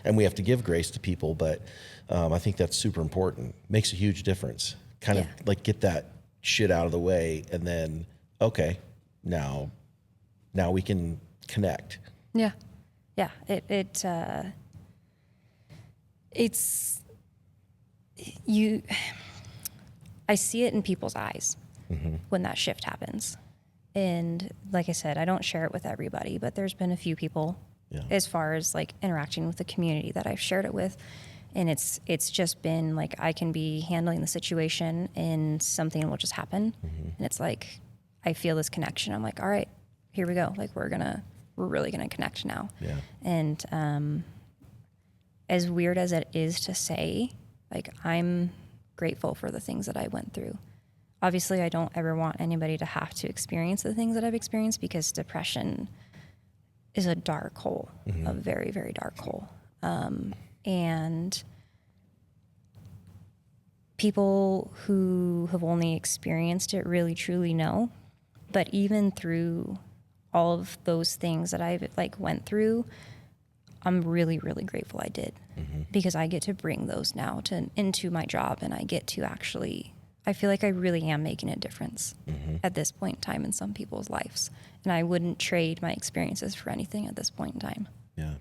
and we have to give grace to people, but I think that's super important. Makes a huge difference. Kind of like get that shit out of the way, and then, okay, now we can connect. Yeah. I see it in people's eyes when that shift happens. And like I said, I don't share it with everybody, but there's been a few people as far as like interacting with the community that I've shared it with. And it's just been like, I can be handling the situation and something will just happen. And it's like, I feel this connection. I'm like, all right, here we go. Like, we're really going to connect now. Yeah. And as weird as it is to say, like, I'm grateful for the things that I went through. Obviously, I don't ever want anybody to have to experience the things that I've experienced, because depression is a dark hole, a very, very dark hole. And people who have only experienced it really, truly know. But even through all of those things that I've like went through, I'm really, really grateful I did, because I get to bring those now into my job, and I get to actually, I feel like I really am making a difference at this point in time in some people's lives. And I wouldn't trade my experiences for anything at this point in time. Yeah.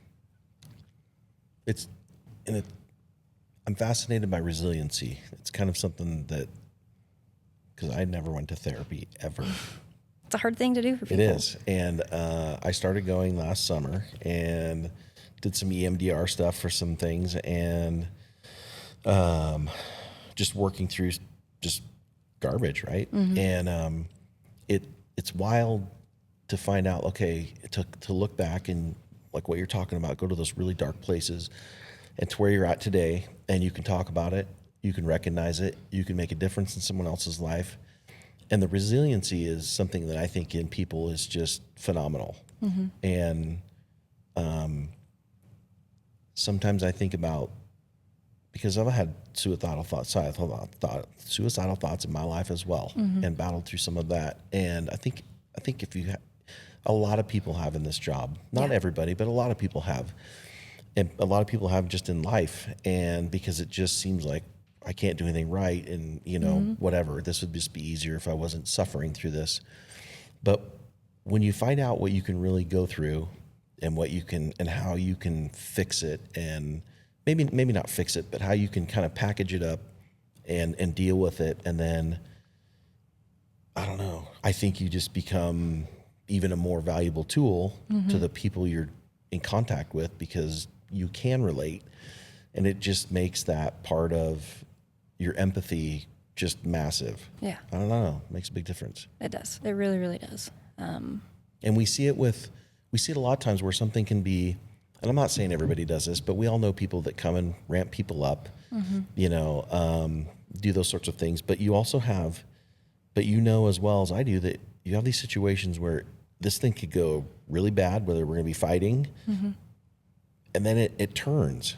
I'm fascinated by resiliency. It's kind of something that, because I never went to therapy ever. It's a hard thing to do for people. It is. And I started going last summer and did some EMDR stuff for some things, and just working through just garbage, right? And it's wild to find out, okay, to look back and like what you're talking about, go to those really dark places and to where you're at today, and you can talk about it, you can recognize it, you can make a difference in someone else's life. And the resiliency is something that I think in people is just phenomenal. And sometimes I think about, because I've had suicidal thoughts in my life as well, and battled through some of that. And I think if you a lot of people have in this job, not everybody, but a lot of people have, and a lot of people have just in life. And because it just seems like I can't do anything right, and whatever, this would just be easier if I wasn't suffering through this. But when you find out what you can really go through and what you can, and how you can fix it, and maybe not fix it, but how you can kind of package it up and deal with it. And then, I don't know, I think you just become even a more valuable tool to the people you're in contact with, because you can relate, and it just makes that part of your empathy just massive. Yeah. I don't know. It makes a big difference. It does. It really, really does. And we see it a lot of times where something can be, and I'm not saying everybody does this, but we all know people that come and ramp people up, do those sorts of things. But you also have, as well as I do, that you have these situations where this thing could go really bad, whether we're going to be fighting, and then it turns,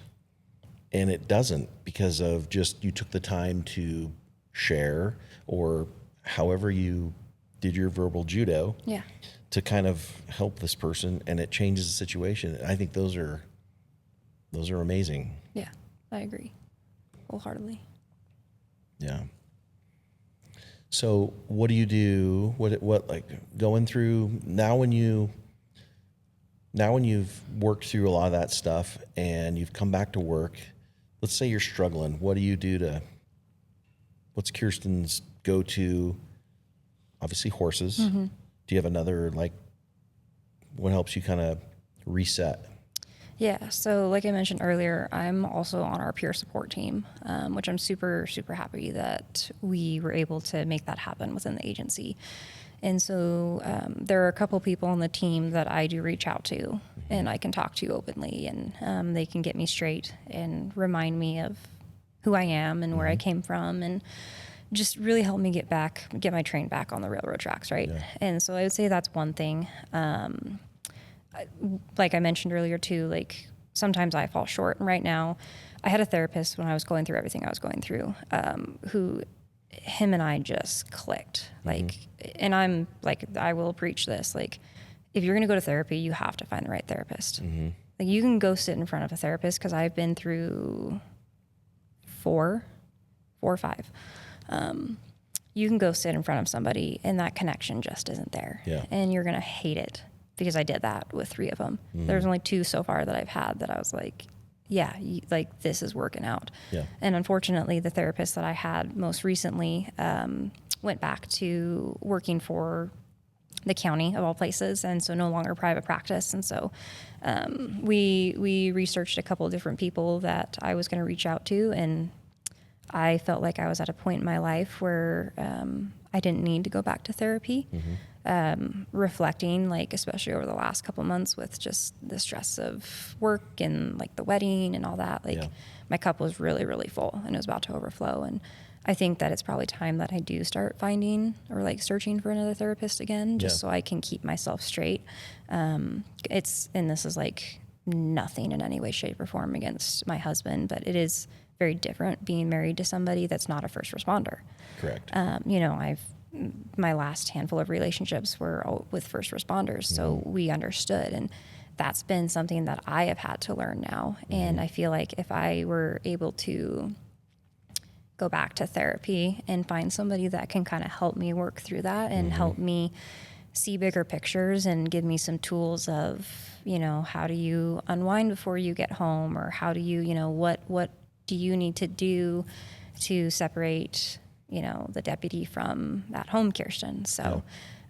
and it doesn't, because of just you took the time to share, or however you did your verbal judo to kind of help this person, and it changes the situation. And I think those are amazing. Yeah, I agree wholeheartely. Yeah. So what do you do? What like going through now when you've worked through a lot of that stuff and you've come back to work, let's say you're struggling. What do you do what's Kiersten's go-to? Obviously horses. Do you have another, what helps you kind of reset? Yeah, so like I mentioned earlier, I'm also on our peer support team, which I'm super, super happy that we were able to make that happen within the agency. And so there are a couple people on the team that I do reach out to, and I can talk to openly, and they can get me straight and remind me of who I am and where I came from, and just really help me get my train back on the railroad tracks, right? Yeah. And so I would say that's one thing. Like I mentioned earlier too, like sometimes I fall short. And right now I had a therapist when I was going through everything I was going through, him and I just clicked. And I'm like, I will preach this. Like, if you're going to go to therapy, you have to find the right therapist. Like, you can go sit in front of a therapist, because I've been through four or five. You can go sit in front of somebody and that connection just isn't there. Yeah. And you're going to hate it, because I did that with 3 of them. There's only 2 so far that I've had that I was like, yeah, like this is working out. Yeah. And unfortunately, the therapist that I had most recently went back to working for the county of all places, and so no longer private practice. And so we researched a couple of different people that I was going to reach out to, and I felt like I was at a point in my life where I didn't need to go back to therapy. Reflecting, like, especially over the last couple months with just the stress of work and like the wedding and all that, like my cup was really, really full and it was about to overflow. And I think that it's probably time that I do start finding or like searching for another therapist again, just so I can keep myself straight. And this is like nothing in any way, shape, or form against my husband, but it is very different being married to somebody that's not a first responder. Correct. My last handful of relationships were all with first responders, so we understood, and that's been something that I have had to learn now. And I feel like if I were able to go back to therapy and find somebody that can kind of help me work through that and help me see bigger pictures and give me some tools of, how do you unwind before you get home, or how do you, what do you need to do to separate the deputy from that home Kirsten. So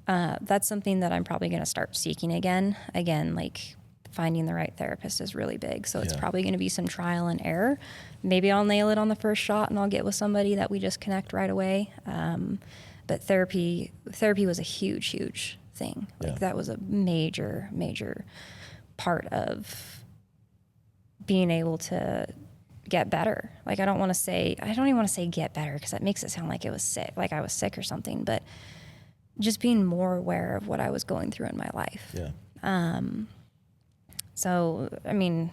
that's something that I'm probably going to start seeking again. Again, like finding the right therapist is really big. So it's probably going to be some trial and error. Maybe I'll nail it on the first shot and I'll get with somebody that we just connect right away. But therapy was a huge, huge thing. Like that was a major, major part of being able to get better. Like I don't even want to say get better because that makes it sound like it was sick, like I was sick or something, but just being more aware of what I was going through in my life. Yeah. So, I mean,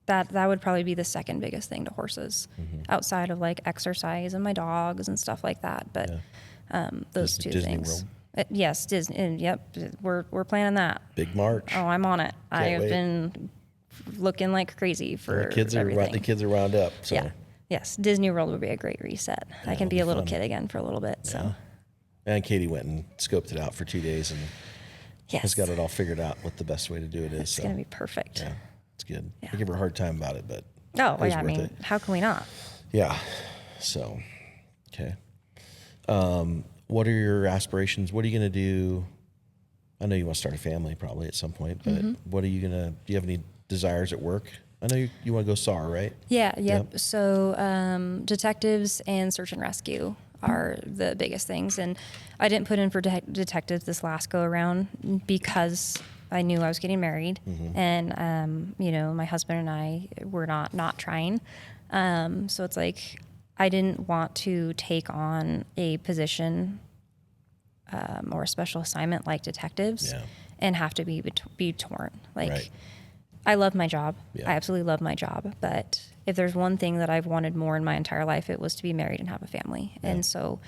that would probably be the second biggest thing to horses outside of like exercise and my dogs and stuff like that. But those two Disney things. World. Yes, Disney. And yep, we're planning that. Big March. Oh, I'm on it. I have wait. been looking like crazy for the kids are wound up. So. Yeah. Yes, Disney World would be a great reset. I can be a little kid again for a little bit. So. And Katie went and scoped it out for 2 days and has got it all figured out what the best way to do it is. It's going to be perfect. Yeah, it's good. Yeah. I give her a hard time about it, but I mean, how can we not? Yeah. So, okay. What are your aspirations? What are you going to do? I know you want to start a family probably at some point, but what are you going to, do you have any desires at work? I know you want to go SAR, right? Yeah. Yep. So, detectives and search and rescue are the biggest things. And I didn't put in for detectives this last go around because I knew I was getting married and, my husband and I were not trying. So it's like, I didn't want to take on a position, or a special assignment like detectives and have to be torn. Like, I love my job. Yeah. I absolutely love my job. But if there's one thing that I've wanted more in my entire life, it was to be married and have a family. Yeah. And so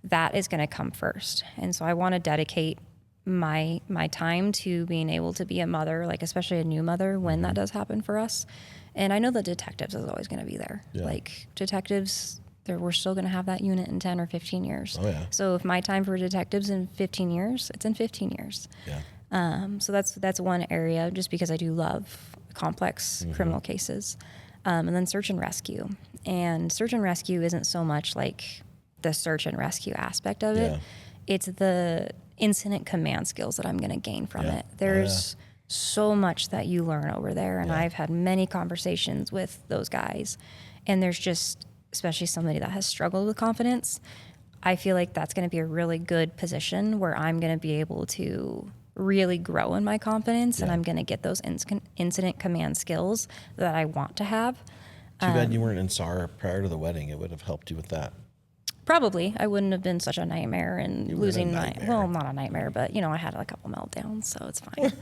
that is going to come first. And so I want to dedicate my time to being able to be a mother, like especially a new mother when that does happen for us. And I know that detectives is always going to be there. Yeah. Like detectives, we're still going to have that unit in 10 or 15 years. Oh, yeah. So if my time for detectives in 15 years, it's in 15 years. Yeah. So that's one area, just because I do love complex criminal cases. And then search and rescue. And search and rescue isn't so much like the search and rescue aspect of it. It's the incident command skills that I'm going to gain from it. There's so much that you learn over there. And I've had many conversations with those guys. And there's just, especially somebody that has struggled with confidence, I feel like that's going to be a really good position where I'm going to be able to really grow in my confidence and I'm going to get those incident command skills that I want to have. Too bad you weren't in SAR prior to the wedding. It would have helped you with that. Probably. I wouldn't have been such a nightmare and losing well, not a nightmare, but I had a couple meltdowns, so it's fine.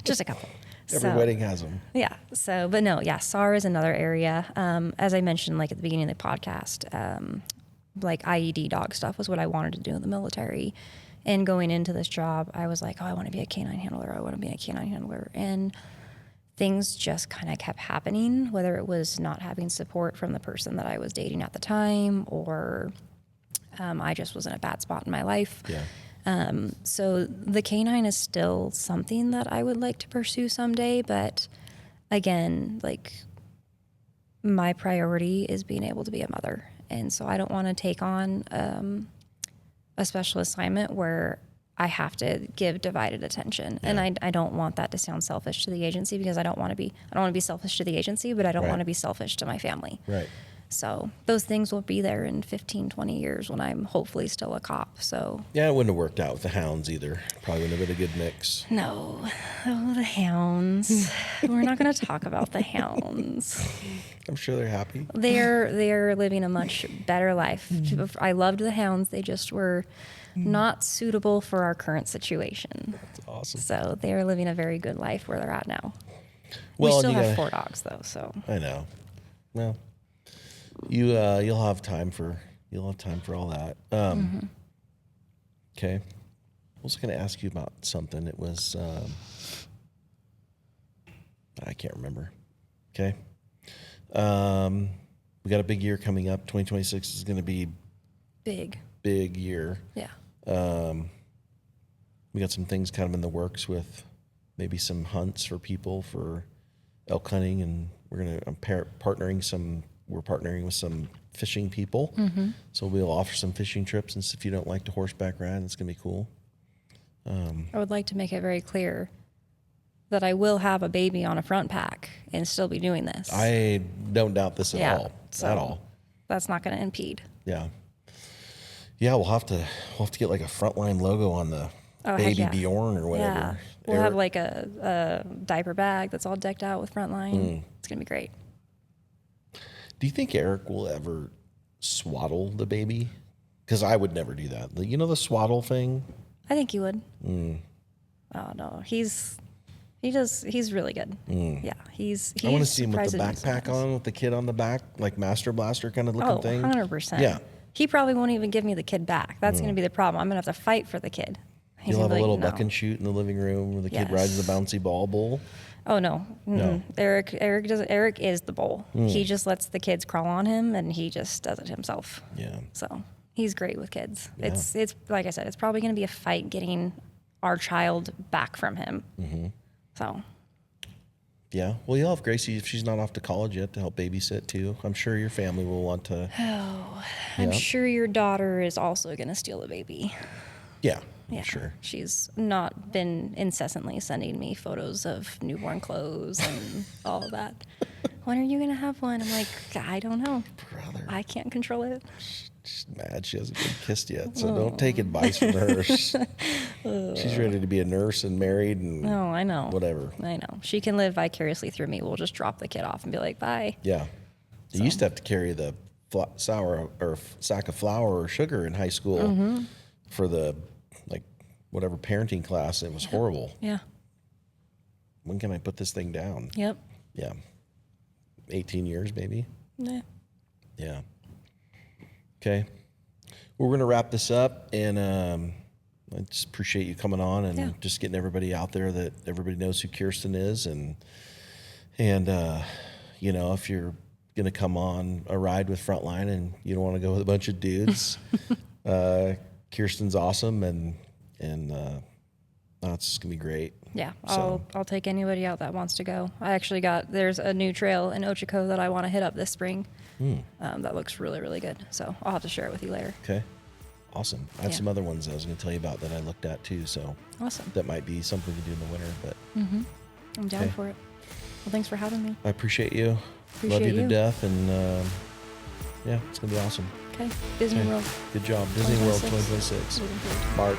Just a couple. Every wedding has them. Yeah. So, but no, SAR is another area. As I mentioned, like at the beginning of the podcast, like IED dog stuff was what I wanted to do in the military. And going into this job, I was like, I want to be a canine handler. I want to be a canine handler. And things just kind of kept happening, whether it was not having support from the person that I was dating at the time, or I just was in a bad spot in my life. Yeah. So the canine is still something that I would like to pursue someday. But again, like my priority is being able to be a mother. And so I don't want to take on a special assignment where I have to give divided attention. Yeah. And I don't want that to sound selfish to the agency, because I don't want to be selfish to the agency, but I don't want to be selfish to my family. Right. So those things will be there in 15, 20 years when I'm hopefully still a cop. So yeah, it wouldn't have worked out with the hounds either. Probably wouldn't have been a good mix. No. Oh, the hounds. We're not going to talk about the hounds. I'm sure they're happy. They're living a much better life. I loved the hounds. They just were not suitable for our current situation. That's awesome. So they are living a very good life where they're at now. Well, we still have 4 dogs though, so. I know. Well, you'll have time for all that. Okay. I was going to ask you about something. It was I can't remember. Okay. We got a big year coming up. 2026 is going to be big year. Yeah. We got some things kind of in the works with maybe some hunts for people for elk hunting, and we're partnering with some fishing people. So we'll offer some fishing trips, and if you don't like to horseback ride, it's going to be cool. I would like to make it very clear that I will have a baby on a front pack and still be doing this. I don't doubt this at all. So At all. That's not going to impede. Yeah. Yeah, we'll have to get like a Frontline logo on the baby Bjorn or whatever. Yeah. We'll have like a diaper bag that's all decked out with Frontline. It's going to be great. Do you think Eric will ever swaddle the baby? Because I would never do that. You know the swaddle thing? I think he would. Oh no, he's really good. Yeah, he's I want to see him with the backpack on, with the kid on the back, like Master Blaster kind of looking thing. 100%. Yeah. He probably won't even give me the kid back. That's going to be the problem. I'm going to have to fight for the kid. You'll have a little buck and shoot in the living room where the kid rides the bouncy ball bowl. Oh no. No. Eric doesn't. Eric is the bull. He just lets the kids crawl on him, and he just does it himself. Yeah. So he's great with kids. Yeah. It's like I said, it's probably going to be a fight getting our child back from him. So. Yeah. Well, you'll have Gracie if she's not off to college yet to help babysit too. I'm sure your family will want to. Oh, I'm sure your daughter is also going to steal the baby. Yeah. Yeah, sure. She's not been incessantly sending me photos of newborn clothes and all of that. When are you going to have one? I'm like, I don't know. Brother. I can't control it. She's mad she hasn't been kissed yet, so don't take advice from her. She's ready to be a nurse and married and I know. whatever. I know. She can live vicariously through me. We'll just drop the kid off and be like, bye. Yeah. You used to have to carry the sour or sack of flour or sugar in high school for the whatever parenting class. It was horrible. Yeah. When can I put this thing down? Yep. Yeah. 18 years maybe. Yeah. Yeah. Okay. Well, we're going to wrap this up, and I just appreciate you coming on and just getting everybody out there that everybody knows who Kiersten is. And you know, if you're going to come on a ride with Frontline and you don't want to go with a bunch of dudes, Kiersten's awesome, and it's going to be great. Yeah, I'll take anybody out that wants to go. There's a new trail in Ochiko that I want to hit up this spring. That looks really, really good. So I'll have to share it with you later. Okay. Awesome. I have some other ones I was going to tell you about that I looked at too. So awesome. That might be something to do in the winter, but I'm down for it. Well, thanks for having me. I appreciate you. Love you to death. And yeah, it's going to be awesome. Okay. Disney World. Good job. Disney World 2026. March.